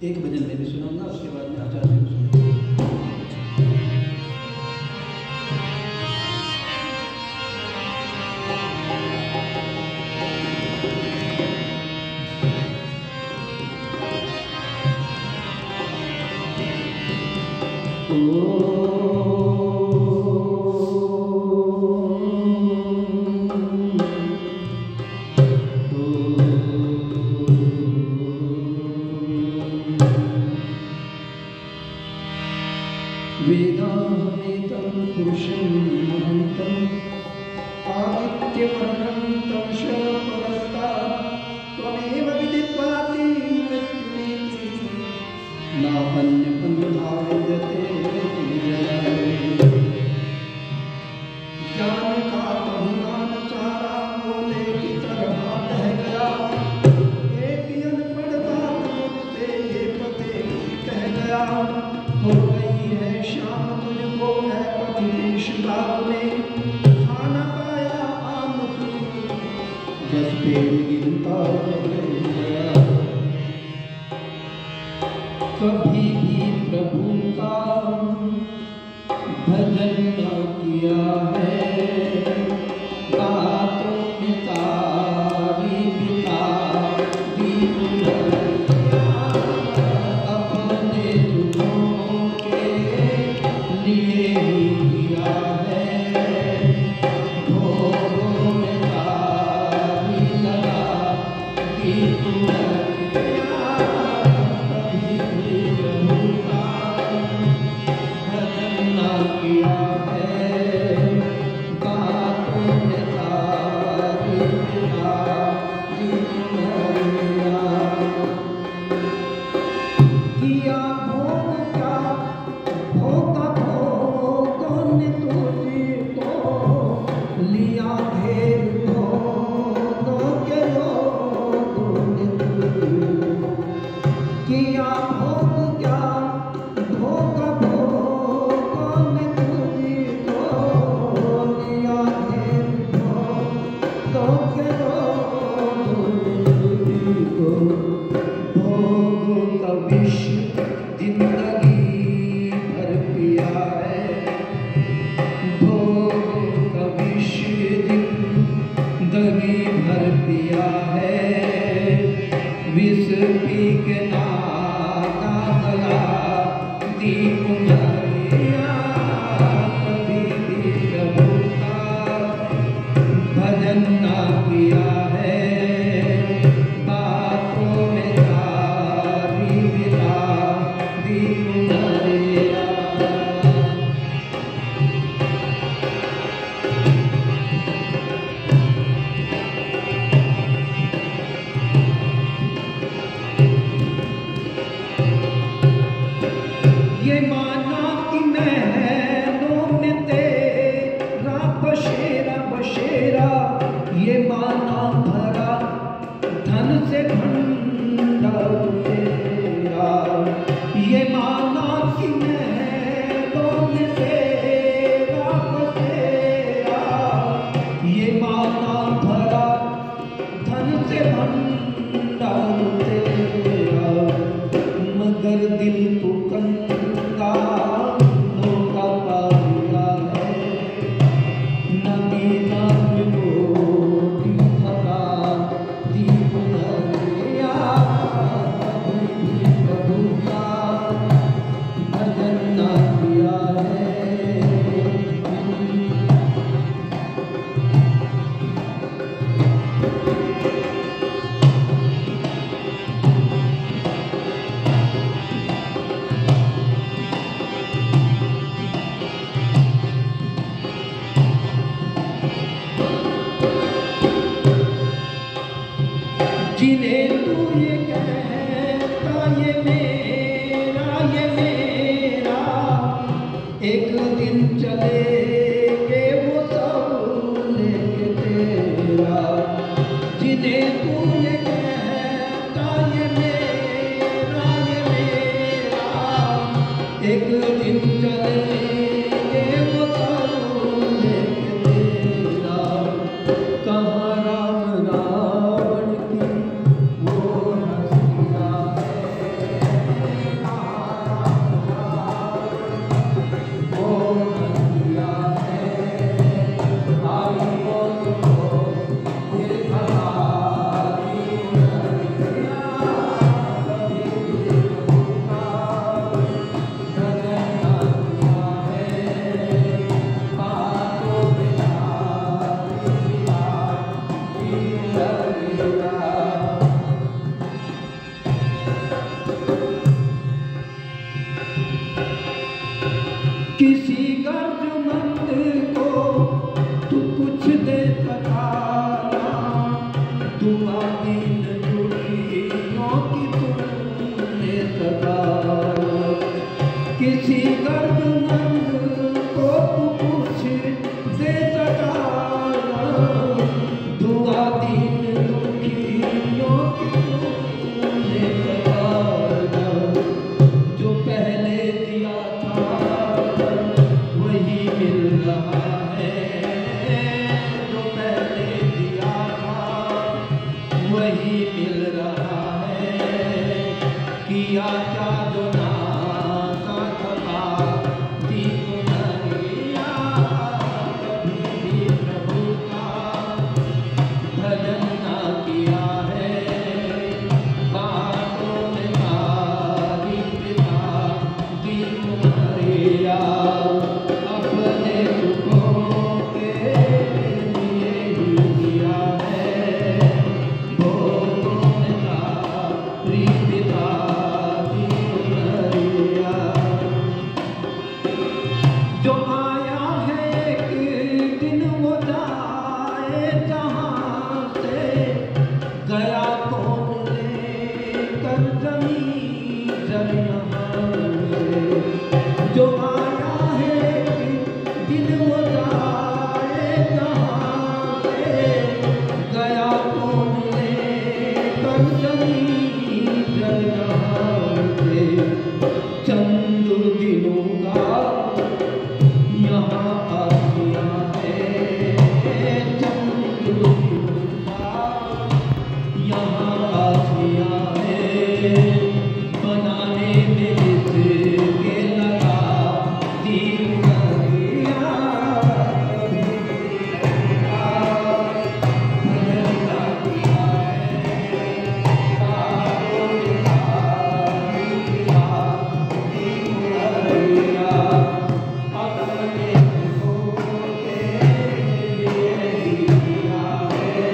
एक भजन मैं भी सुनाऊंगा, उसके बाद में आचार्य को सुनाऊंगा। वेदाहमेतं पुरुषं महन्तं आदित्यवर्णं तं शरपरस्तात् त्वमेव विदित्वाति मृत्युमेति नान्यपन्था विद्यते ज्ञान का अभिमान चारा बोले की तरह बह गया, एक अनपढ़ बात मुझसे ये पते कह गया। हो गई है शाम तुझको है पथिदेश बाग में, खाना पाया आम बस पेड़ गिरता गया। कभी भी प्रभु का भजन न किया है, बातों में सारी बिता दी दुनिया। अपने दुखों के लिए ही किया है, भोगों में सारी लगा दी दुनिया। कभी भी प्रभु का भजन न किया है, बातों में सारी बिता दी दुनिया। किया भोग का भोगा भोगों ने तुझको लिया घेर, भोगों के लोगों ने तुझको किया भोग क्या भोगा भोगों ने तुझको लिया घेर, भोगों के लोगों ने तुझको भोग का विष जिंदगी भर पिया है, भोग का विष जिंदगी भर पिया है। विष पी के नागा गला दी उमरिया। कभी भी प्रभु का भजन ना किया है, बातों में सारी बिता दी उमरिया। ये माना कि महलों में तेरा बसेरा बसेरा, ये माना भरा धन से भंडार तेरा। ये माना कि महलों में तेरा बसेरा, ये माना भरा धन से भंडार तेरा। मगर दिल तो कंगालों का पाया है, नबी नाम रोटी खा दी उमरिया। कभी भी प्रभु का भजन ना किया है। जिन्हें तू ये कहता ये मेरा, एक दिन चलेंगे वो सब लेके तेरा। जिन्हें तू ये कहता ये मेरा, एक दिन चलेंगे वो सब लेके तेरा। कहाँ राम रावण की वो हंसिया है, किसी गर्जमंद को तू कुछ दे बताना, दुआ दीन दुखियों की तूने सताना। किसी गर्जमंद को तू कुछ दे बताना, दुआ दीन दुखियों की तूने सताना। जो पहले दिया था वही मिल रहा है, जो पहले दिया था वही मिल रहा है। किया क्या जो नाता था दीप नरिया, कभी भी प्रभु का भजन ना किया है। बातों में कारी पिता दीप नरिया, अपने सुखों के लिए ही किया है। भोगों में कारी पिता दीप नरिया। जो आया है एक दिन वो जाए जहाँ से, गया कौन लेकर जमीन जर यहाँ से। जो आया है एक दिन वो जाए जहाँ से, गया कौन लेकर जमीन जर यहाँ से। चंद दिनों का यहाँ आसिया है, चंद दिनों का यहाँ आसिया है। बनाने में इसके लगा दीप नरिया, भजन ना किया है। बातों में कारी पिता दीप नरिया, अपने सुखों के लिए ही किया है।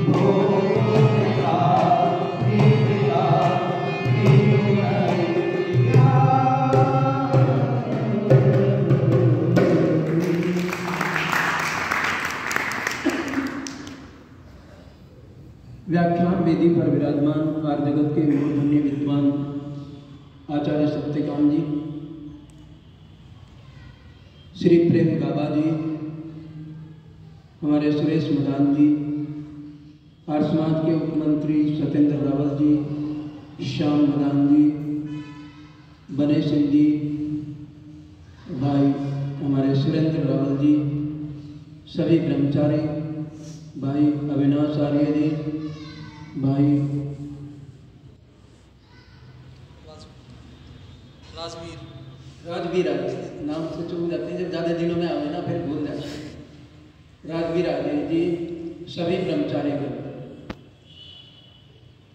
भोगों में कारी पिता दीप नरिया। व्याख्यान वेदी पर विराजमान आर्य जगत के मूर्धन्य विद्वान आचार्य सत्यकाम जी, श्री प्रेम गाबा जी, हमारे सुरेश मदान जी, आर्य समाज के उपमंत्री सत्येंद्र रावत जी, श्याम मदान जी, बने सिंह जी, भाई हमारे सुरेंद्र रावत जी, सभी ब्रह्मचारी भाई अविनाश आर्य जी, भाई राजवीर नाम से चूक जाते हैं, जब ज़्यादा दिनों में आवे ना फिर भूल जाते हैं। राजवीर आर्य जी, सभी ब्रह्मचारी को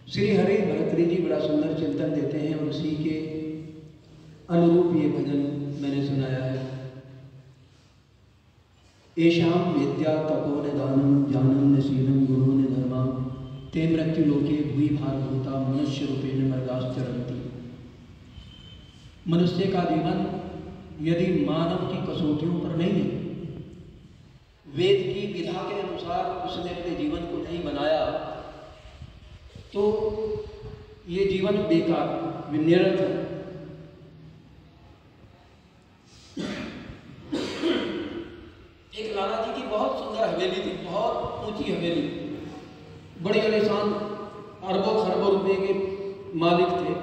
श्री हरि भरतरी जी बड़ा सुंदर चिंतन देते हैं और उसी के अनुरूप ये भजन मैंने सुनाया है। एषाम विद्या तपो निदानम ज्ञानम निशीलम गुरु निधर्मा, ते मृत्यु लोके भूई भार भूता मनुष्य रूपेण मर्गाश्चरन्ति। मनुष्य का जीवन यदि मानव की कसौटियों पर नहीं है, वेद की विधा के अनुसार उसने अपने जीवन को नहीं बनाया, तो ये जीवन बेकार निरर्थक। एक लाला जी की बहुत सुंदर हवेली थी, बहुत ऊंची हवेली, बड़े आलीशान, अरबों खरबों रुपए के मालिक थे।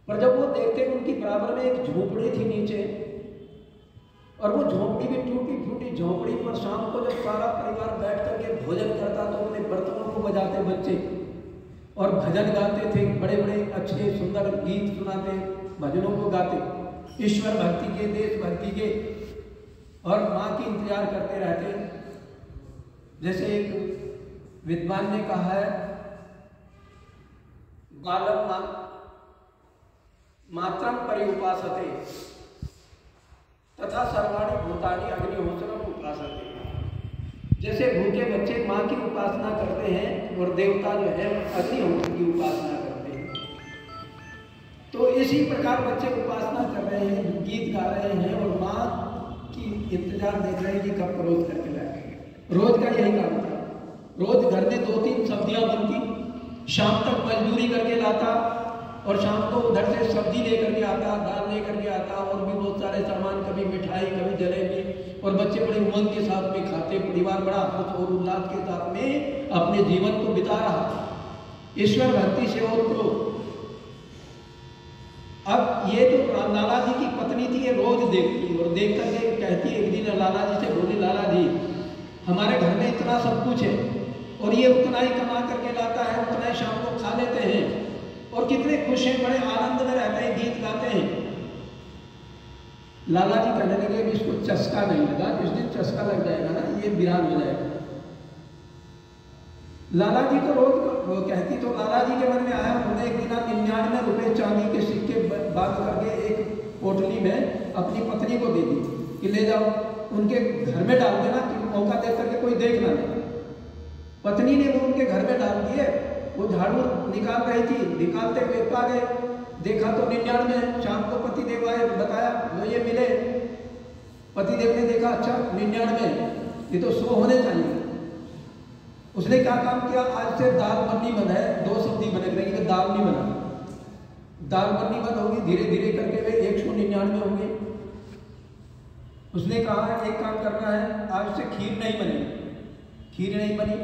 पर जब वो देखते उनकी बराबर में एक झोपड़ी थी नीचे, और वो झोपड़ी भी टूटी फूटी झोपड़ी पर शाम को जब सारा परिवार बैठ करके भोजन करता तो अपने बर्तनों को बजाते बच्चे और भजन गाते थे, बड़े बड़े अच्छे सुंदर गीत सुनाते, भजनों को गाते, ईश्वर भक्ति के, देशभक्ति के, और माँ की इंतजार करते रहते। जैसे एक विद्वान ने कहा है, बालम मात्रम परिउपासते तथा सर्वाणि भूतानि अग्निहोत्रम उपासते। जैसे भूखे बच्चे माँ की उपासना करते हैं और देवता जो है अग्निहोत्र की उपासना करते हैं, तो इसी प्रकार बच्चे उपासना कर रहे हैं, गीत गा रहे हैं और माँ की इंतजार देख रहे हैं कि कब रोज करके लाएंगे। रोज का यही काम था। रोज घर में 2-3 सब्जियां बनती, शाम तक मजदूरी करके लाता और शाम को उधर से सब्जी लेकर के आता, दाल लेकर के आता और भी बहुत सारे सामान, कभी मिठाई, कभी जलेबी, और बच्चे बड़े उमंग के साथ में खाते, परिवार बड़ा हर्ष और उल्लास के साथ में अपने जीवन को बिता रहा ईश्वर भक्ति से और करो। अब ये तो लाला जी की पत्नी थी, ये रोज देखती और देख करके कहती एक दिन लाला जी से, बोली लाला जी हमारे घर में इतना सब कुछ है और ये उतना ही कमा करके लाता है, उतना ही शाम को खा लेते हैं और कितने खुश हैं, बड़े आनंद में रहते हैं, गीत गाते हैं। लाला जी कहने लगे इसको चस्का नहीं लगा, जिस दिन चस्का लग जाएगा ना ये वीरान हो जाएगा। लाला जी तो रोज वो कहती, तो लाला जी के मन में आया, उन्होंने एक दिन 99 रुपए चांदी के सिक्के बांध करके एक पोटली में अपनी पत्नी को दे दी कि ले जाओ उनके घर में डाल देना, कि मौका दे करके कोई देख ना ले। पत्नी ने वो उनके घर में डाल दिए। वो झाड़ू निकाल रही थी, निकालते हुए पा गए, देखा तो 99, शाम को पति देव आए, बताया लो ये मिले। पति देव ने देखा अच्छा 99, ये तो 100 होने चाहिए। उसने क्या काम किया, आज से दाल बन्नी बना है, 2 सब्जी बने, लेकिन दाल नहीं बना, दाल बन्नी बंद होगी, धीरे धीरे करके वे 199 होंगे। उसने कहा एक काम करना है, आज से खीर नहीं बनेगी, खीर नहीं बनी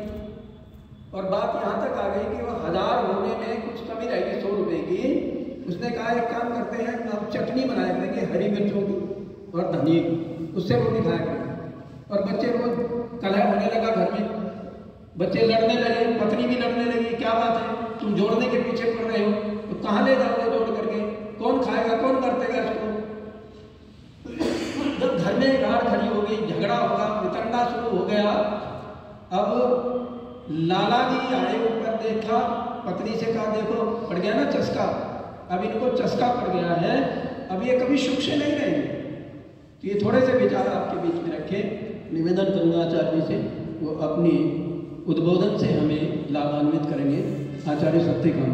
और बात यहाँ तक आ गई कि वह 1000 होने में कुछ कमी रहेगी 100 रुपए की। उसने कहा एक काम करते हैं, अब चटनी बनाया करेंगे हरी मिर्चों की और धनिया की, उससे रोटी खाया करेंगे। और बच्चे रोज कलह होने लगा घर में, बच्चे लड़ने लगे, पत्नी भी लड़ने लगी, क्या बात है तुम जोड़ने के पीछे पड़ रहे हो, तो कहाँ ले जाओगे जोड़ करके, कौन खाएगा, कौन बरतेगा इसको। जब घर में गाड़ खड़ी हो गई, झगड़ा होगा, वितंडा शुरू हो गया। अब लाला जी आए, ऊपर देखा, पत्नी से कहा देखो पड़ गया ना चस्का, अब इनको चस्का पड़ गया है, अब ये कभी सुख से नहीं रहेंगे। तो ये थोड़े से विचार आपके बीच में रखे, निवेदन करूंगा आचार्य जी से, वो अपनी उद्बोधन से हमें लाभान्वित करेंगे। आचार्य सत्यकाम।